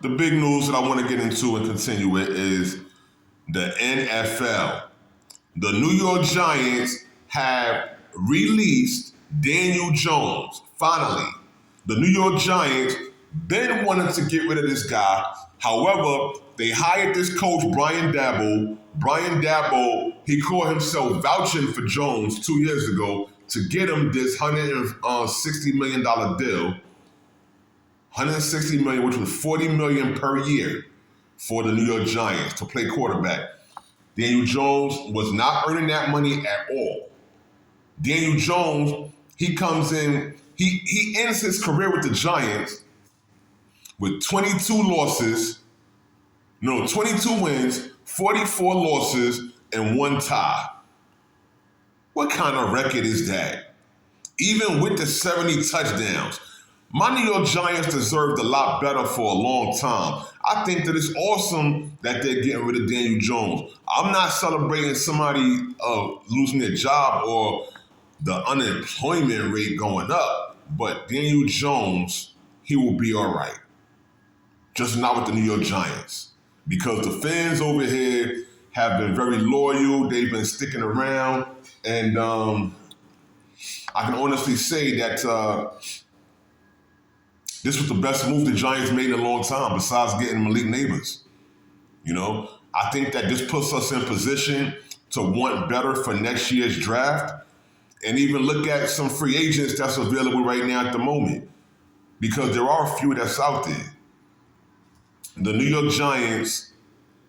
the big news that I want to get into and continue with is the NFL. The New York Giants have released Daniel Jones. Finally, the New York Giants been wanting to get rid of this guy. However, they hired this coach, Brian Daboll. Brian Daboll, he called himself vouching for Jones 2 years ago to get him this $160 million deal. $160 million, which was $40 million per year for the New York Giants to play quarterback. Daniel Jones was not earning that money at all. Daniel Jones, he comes in, he ends his career with the Giants with 22 wins, 44 losses, and 1 tie. What kind of record is that? Even with the 70 touchdowns. My New York Giants deserved a lot better for a long time. I think that it's awesome that they're getting rid of Daniel Jones. I'm not celebrating somebody losing their job or the unemployment rate going up, but Daniel Jones, he will be all right. Just not with the New York Giants. Because the fans over here have been very loyal. They've been sticking around. And I can honestly say that this was the best move the Giants made in a long time, besides getting Malik Neighbors. You know, I think that this puts us in position to want better for next year's draft and even look at some free agents that's available right now at the moment, because there are a few that's out there. The New York Giants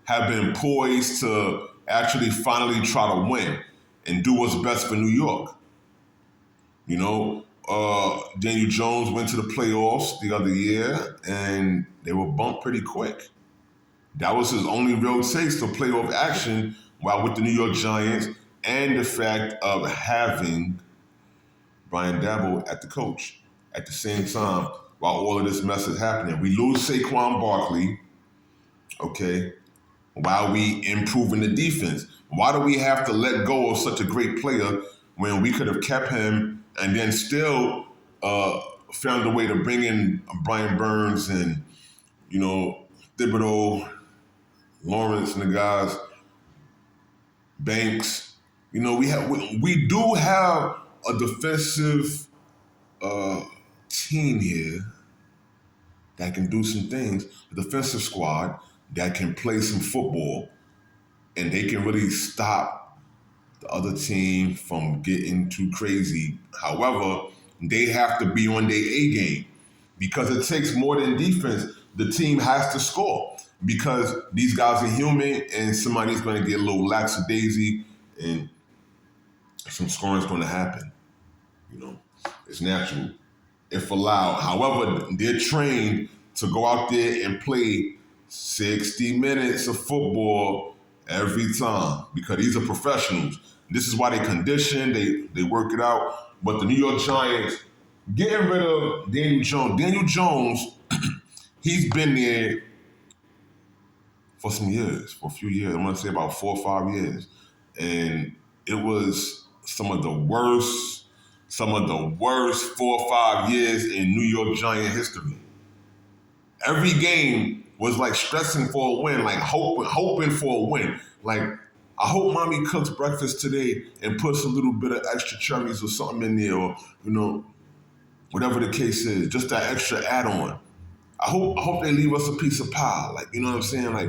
have been poised to actually finally try to win and do what's best for New York. You know, Daniel Jones went to the playoffs the other year and they were bumped pretty quick. That was his only real taste of playoff action while with the New York Giants, and the fact of having Brian Daboll at the coach at the same time while all of this mess is happening. We lose Saquon Barkley, okay, while we improving the defense. Why do we have to let go of such a great player when we could have kept him and then still found a way to bring in Brian Burns and, you know, Thibodeau, Lawrence and the guys, Banks. You know, we do have a defensive team here that can do some things, a defensive squad that can play some football, and they can really stop the other team from getting too crazy. However, they have to be on their A game, because it takes more than defense. The team has to score, because these guys are human and somebody's going to get a little lackadaisy and some scoring is going to happen. You know, it's natural if allowed. However, they're trained to go out there and play 60 minutes of football every time, because these are professionals. This is why they condition, they work it out. But the New York Giants, getting rid of Daniel Jones. Daniel Jones, he's been there for some years, for a few years. I'm going to say about 4 or 5 years. And it was some of the worst 4 or 5 years in New York Giant history. Every game was like stressing for a win, like hoping for a win. Like, I hope mommy cooks breakfast today and puts a little bit of extra cherries or something in there, or, you know, whatever the case is, just that extra add-on. I hope they leave us a piece of pie, like, you know what I'm saying? Like,